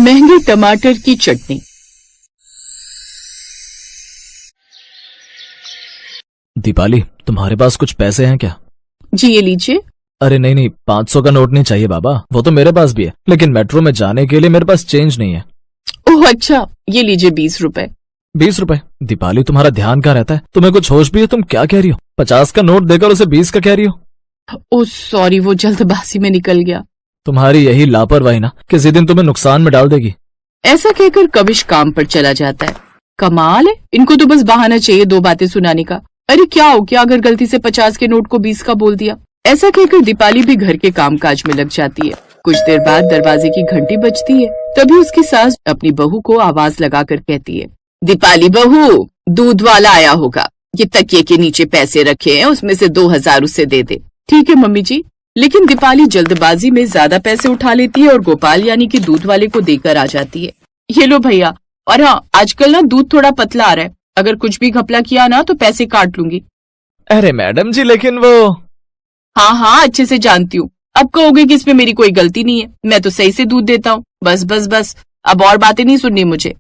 महंगे टमाटर की चटनी। दीपाली, तुम्हारे पास कुछ पैसे हैं क्या? जी ये लीजिए। अरे नहीं नहीं, 500 का नोट नहीं चाहिए बाबा, वो तो मेरे पास भी है, लेकिन मेट्रो में जाने के लिए मेरे पास चेंज नहीं है। ओह अच्छा, ये लीजिए 20 रुपए। 20 रुपए? दीपाली, तुम्हारा ध्यान कहाँ रहता है? तुम्हें कुछ होश भी है? तुम क्या कह रही हो? 50 का नोट देकर उसे 20 का कह रही हो? ओह सॉरी, वो जल्दबाजी में निकल गया। तुम्हारी यही लापरवाही ना किसी दिन तुम्हें नुकसान में डाल देगी। ऐसा कहकर कविश काम पर चला जाता है। कमाल है, इनको तो बस बहाना चाहिए दो बातें सुनाने का। अरे क्या हो गया अगर गलती से 50 के नोट को 20 का बोल दिया। ऐसा कहकर दीपाली भी घर के कामकाज में लग जाती है। कुछ देर बाद दरवाजे की घंटी बजती है। तभी उसकी सास अपनी बहू को आवाज लगाकर कहती है, दीपाली बहू, दूध वाला आया होगा, ये तकिए के नीचे पैसे रखे हैं, उसमें से 2000 उसे दे दे। ठीक है मम्मी जी। लेकिन दीपाली जल्दबाजी में ज्यादा पैसे उठा लेती है और गोपाल यानी कि दूध वाले को देकर आ जाती है। ये लो भैया, और हाँ आजकल ना दूध थोड़ा पतला आ रहा है, अगर कुछ भी घपला किया ना तो पैसे काट लूंगी। अरे मैडम जी, लेकिन वो। हाँ हाँ अच्छे से जानती हूँ, अब कहोगे कि इसमें मेरी कोई गलती नहीं है, मैं तो सही से दूध देता हूँ। बस बस बस, अब और बातें नहीं सुननी मुझे।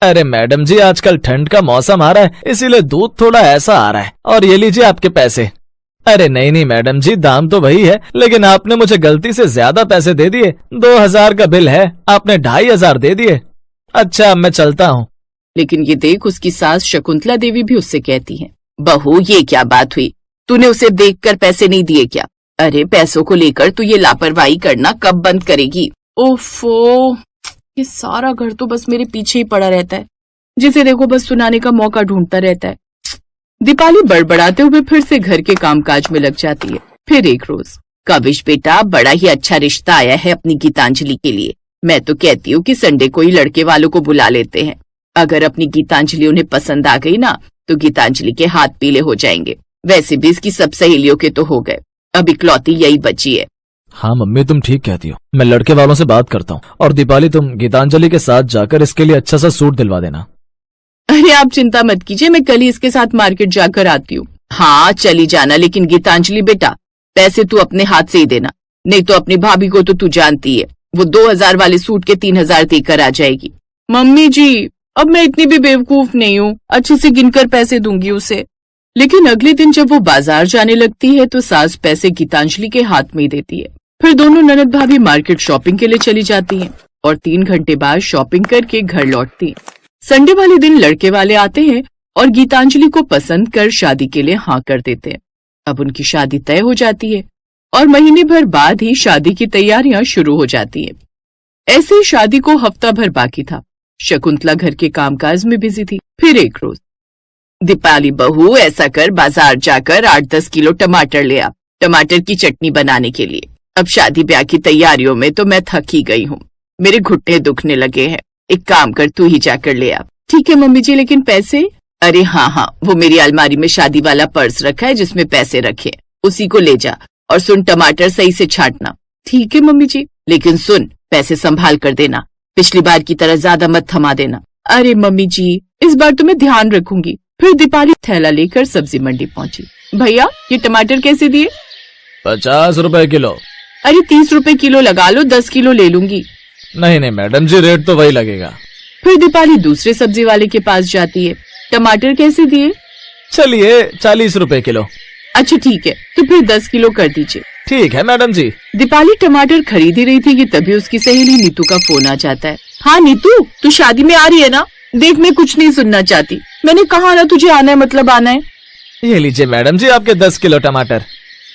अरे मैडम जी, आजकल ठंड का मौसम आ रहा है, इसीलिए दूध थोड़ा ऐसा आ रहा है, और ये लीजिए आपके पैसे। अरे नहीं नहीं मैडम जी, दाम तो वही है, लेकिन आपने मुझे गलती से ज्यादा पैसे दे दिए। 2000 का बिल है, आपने 2500 दे दिए। अच्छा, अब मैं चलता हूँ। लेकिन ये देख उसकी सास शकुंतला देवी भी उससे कहती है, बहू ये क्या बात हुई, तूने उसे देखकर पैसे नहीं दिए क्या? अरे पैसों को लेकर तू ये लापरवाही करना कब बंद करेगी? ओफो, ये सारा घर तो बस मेरे पीछे ही पड़ा रहता है, जिसे देखो बस सुनाने का मौका ढूंढता रहता है। दीपाली बड़बड़ाते हुए फिर से घर के कामकाज में लग जाती है। फिर एक रोज, कविश बेटा, बड़ा ही अच्छा रिश्ता आया है अपनी गीतांजलि के लिए। मैं तो कहती हूँ कि संडे को ही लड़के वालों को बुला लेते हैं। अगर अपनी गीतांजलि उन्हें पसंद आ गई ना तो गीतांजलि के हाथ पीले हो जाएंगे। वैसे भी इसकी सब सहेलियों के तो हो गए, अब इकलौती यही बची है। हाँ मम्मी, तुम ठीक कहती हो, मैं लड़के वालों से बात करता हूँ। और दीपाली, तुम गीतांजलि के साथ जाकर इसके लिए अच्छा सा सूट दिलवा देना। अरे आप चिंता मत कीजिए, मैं कल ही इसके साथ मार्केट जाकर आती हूँ। हाँ चली जाना, लेकिन गीतांजलि बेटा, पैसे तू अपने हाथ से ही देना, नहीं तो अपनी भाभी को तो तू जानती है, वो 2000 वाले सूट के 3000 देकर आ जाएगी। मम्मी जी, अब मैं इतनी भी बेवकूफ नहीं हूँ, अच्छे से गिनकर पैसे दूंगी उसे। लेकिन अगले दिन जब वो बाजार जाने लगती है तो सास पैसे गीतांजलि के हाथ में ही देती है। फिर दोनों ननद भाभी मार्केट शॉपिंग के लिए चली जाती हैं और 3 घंटे बाद शॉपिंग करके घर लौटती हैं। संडे वाले दिन लड़के वाले आते हैं और गीतांजलि को पसंद कर शादी के लिए हाँ कर देते हैं। अब उनकी शादी तय हो जाती है और महीने भर बाद ही शादी की तैयारियां शुरू हो जाती हैं। ऐसे ही शादी को हफ्ता भर बाकी था। शकुंतला घर के कामकाज में बिजी थी। फिर एक रोज, दीपाली बहू, ऐसा कर बाजार जाकर 8-10 किलो टमाटर ले आ, टमाटर की चटनी बनाने के लिए। अब शादी ब्याह की तैयारियों में तो मैं थक ही गई हूँ, मेरे घुटने दुखने लगे हैं। एक काम कर, तू ही जाकर ले आ। ठीक है मम्मी जी, लेकिन पैसे? अरे हाँ हाँ, वो मेरी अलमारी में शादी वाला पर्स रखा है जिसमें पैसे रखे, उसी को ले जा। और सुन, टमाटर सही से छांटना। ठीक है मम्मी जी, लेकिन सुन, पैसे संभाल कर देना, पिछली बार की तरह ज्यादा मत थमा देना। अरे मम्मी जी, इस बार तो मैं ध्यान रखूंगी। फिर दीपाली थैला लेकर सब्जी मंडी पहुंची। भैया ये टमाटर कैसे दिए? 50 रुपए किलो। अरे 30 रुपए किलो लगा लो, 10 किलो ले लूंगी। नहीं नहीं मैडम जी, रेट तो वही लगेगा। फिर दीपाली दूसरे सब्जी वाले के पास जाती है। टमाटर कैसे दिए? चलिए 40 रुपए किलो। अच्छा ठीक है, तो फिर 10 किलो कर दीजिए। ठीक है मैडम जी। दीपाली टमाटर खरीद ही रही थी कि तभी उसकी सहेली नीतू का फोन आ जाता है। हाँ नीतू, तू शादी में आ रही है ना? देख मैं कुछ नहीं सुनना चाहती, मैंने कहा ना तुझे आना है मतलब आना है। ये लीजिए मैडम जी आपके 10 किलो टमाटर।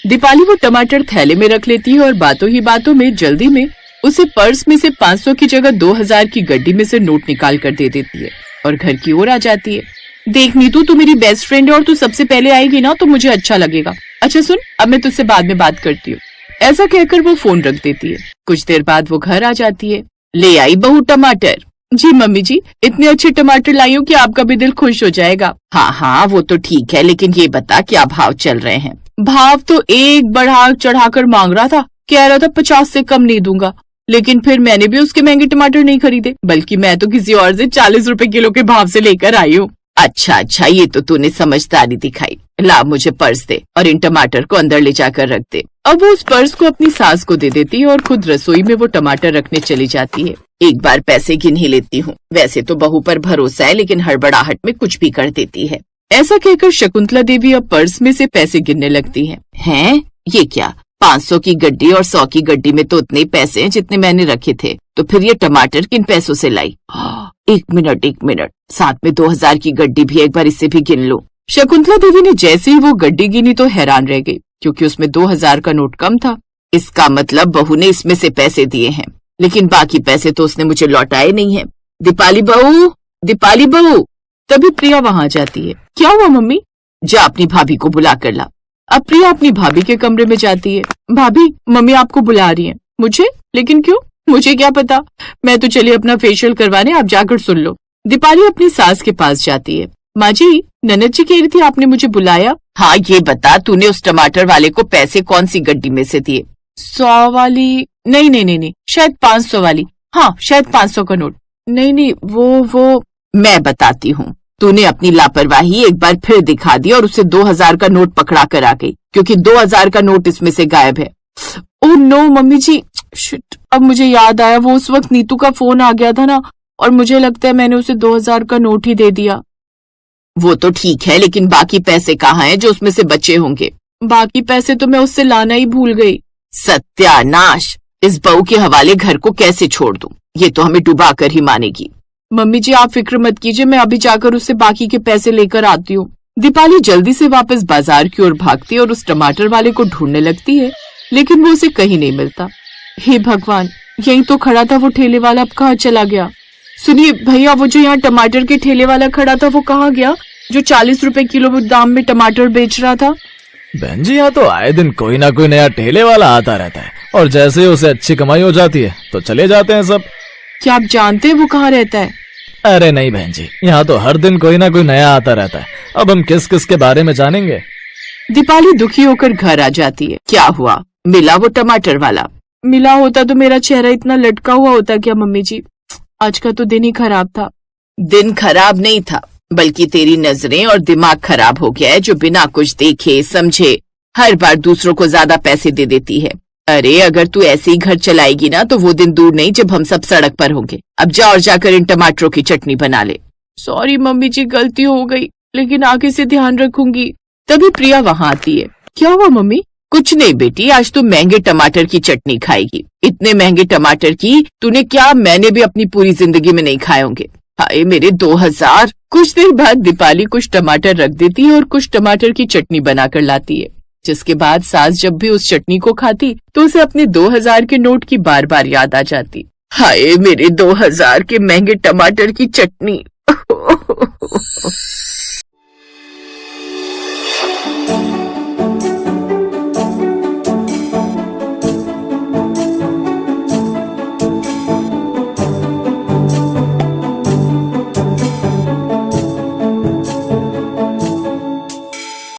दीपाली वो टमाटर थैले में रख लेती है और बातों ही बातों में जल्दी में उसे पर्स में से 500 की जगह 2000 की गड्डी में से नोट निकाल कर दे देती है और घर की ओर आ जाती है। देख नीतू, तू मेरी बेस्ट फ्रेंड है और तू सबसे पहले आएगी ना तो मुझे अच्छा लगेगा। अच्छा सुन, अब मैं तुझसे बाद में बात करती हूँ। ऐसा कहकर वो फोन रख देती है। कुछ देर बाद वो घर आ जाती है। ले आई बहू टमाटर? जी मम्मी जी, इतने अच्छे टमाटर लाई हूँ कि आपका भी दिल खुश हो जाएगा। हाँ हाँ वो तो ठीक है, लेकिन ये बता क्या भाव चल रहे हैं? भाव तो एक बढ़ा चढ़ाकर मांग रहा था, कह रहा था 50 से कम नहीं दूंगा, लेकिन फिर मैंने भी उसके महंगे टमाटर नहीं खरीदे, बल्कि मैं तो किसी और से 40 रुपए किलो के भाव से लेकर आई हूँ। अच्छा अच्छा, ये तो तूने समझदारी दिखाई। ला मुझे पर्स दे और इन टमाटर को अंदर ले जाकर रख दे। अब वो उस पर्स को अपनी सास को दे देती है और खुद रसोई में वो टमाटर रखने चली जाती है। एक बार पैसे गिन ही लेती हूँ। वैसे तो बहू पर भरोसा है, लेकिन हड़बड़ाहट में कुछ भी कर देती है। ऐसा कहकर शकुंतला देवी अब पर्स में से पैसे गिनने लगती है। हैं? ये क्या? 500 की गड्डी और 100 की गड्डी में तो उतने पैसे हैं जितने मैंने रखे थे, तो फिर ये टमाटर किन पैसों से लाई? एक मिनट, साथ में 2000 की गड्डी भी, एक बार इसे भी गिन लो। शकुंतला देवी ने जैसे ही वो गड्डी गिनी तो हैरान रह गई, क्योंकि उसमें 2000 का नोट कम था। इसका मतलब बहू ने इसमें से पैसे दिए हैं, लेकिन बाकी पैसे तो उसने मुझे लौटाए नहीं है। दीपाली बहू। तभी प्रिया वहां जाती है। क्या हुआ मम्मी? जा अपनी भाभी को बुला कर ला। अब प्रिया अपनी भाभी के कमरे में जाती है। भाभी, मम्मी आपको बुला रही है। मुझे? लेकिन क्यों? मुझे क्या पता, मैं तो चली अपना फेशियल करवाने, आप जाकर सुन लो। दीपाली अपनी सास के पास जाती है। माँ जी, ननद जी कह रही थी आपने मुझे बुलाया। हाँ, ये बता, तूने उस टमाटर वाले को पैसे कौन सी गड्डी में से दिए? 100 वाली? नहीं, शायद 500 वाली। हाँ, शायद 500 का नोट। नहीं, वो मैं बताती हूँ। तूने अपनी लापरवाही एक बार फिर दिखा दी और उसे 2000 का नोट पकड़ा कर आ गई, क्योंकि 2000 का नोट इसमें से गायब है। ओह नो मम्मी जी, शिट, अब मुझे याद आया, वो उस वक्त नीतू का फोन आ गया था ना, और मुझे लगता है मैंने उसे 2000 का नोट ही दे दिया। वो तो ठीक है, लेकिन बाकी पैसे कहाँ हैं जो उसमें से बचे होंगे? बाकी पैसे तो मैं उससे लाना ही भूल गई। सत्यानाश, इस बहू के हवाले घर को कैसे छोड़ दूं? ये तो हमें डुबा कर ही मानेगी। मम्मी जी आप फिक्र मत कीजिए, मैं अभी जाकर उससे बाकी के पैसे लेकर आती हूँ। दीपाली जल्दी से वापस बाजार की ओर भागती है और उस टमाटर वाले को ढूंढने लगती है, लेकिन वो उसे कहीं नहीं मिलता। हे भगवान, यहीं तो खड़ा था वो ठेले वाला, अब कहाँ चला गया? सुनिए भैया, वो जो यहाँ टमाटर के ठेले वाला खड़ा था वो कहाँ गया, जो 40 रुपए किलो दाम में टमाटर बेच रहा था? बहन जी, यहाँ तो आए दिन कोई ना कोई नया ठेले वाला आता रहता है, और जैसे ही उसे अच्छी कमाई हो जाती है तो चले जाते हैं सब। क्या आप जानते हैं वो कहाँ रहता है? अरे नहीं बहन जी, यहाँ तो हर दिन कोई ना कोई नया आता रहता है, अब हम किस किस के बारे में जानेंगे। दीपाली दुखी होकर घर आ जाती है। क्या हुआ? मिला वो टमाटर वाला? मिला होता तो मेरा चेहरा इतना लटका हुआ होता क्या मम्मी जी? आज का तो दिन ही खराब था। दिन खराब नहीं था, बल्कि तेरी नजरें और दिमाग खराब हो गया है, जो बिना कुछ देखे समझे हर बार दूसरों को ज्यादा पैसे दे देती है। अरे अगर तू ऐसे ही घर चलाएगी ना तो वो दिन दूर नहीं जब हम सब सड़क पर होंगे। अब जा और जाकर इन टमाटरों की चटनी बना ले। सॉरी मम्मी जी, गलती हो गई, लेकिन आगे से ध्यान रखूंगी। तभी प्रिया वहां आती है। क्या हुआ मम्मी? कुछ नहीं बेटी, आज तू महंगे टमाटर की चटनी खाएगी। इतने महंगे टमाटर की तूने क्या, मैंने भी अपनी पूरी जिंदगी में नहीं खाए होंगे। हाय मेरे 2000। कुछ देर बाद दीपाली कुछ टमाटर रख देती है और कुछ टमाटर की चटनी बनाकर लाती है, जिसके बाद सास जब भी उस चटनी को खाती तो उसे अपने 2000 के नोट की बार बार याद आ जाती। हाय मेरे 2000 के महंगे टमाटर की चटनी।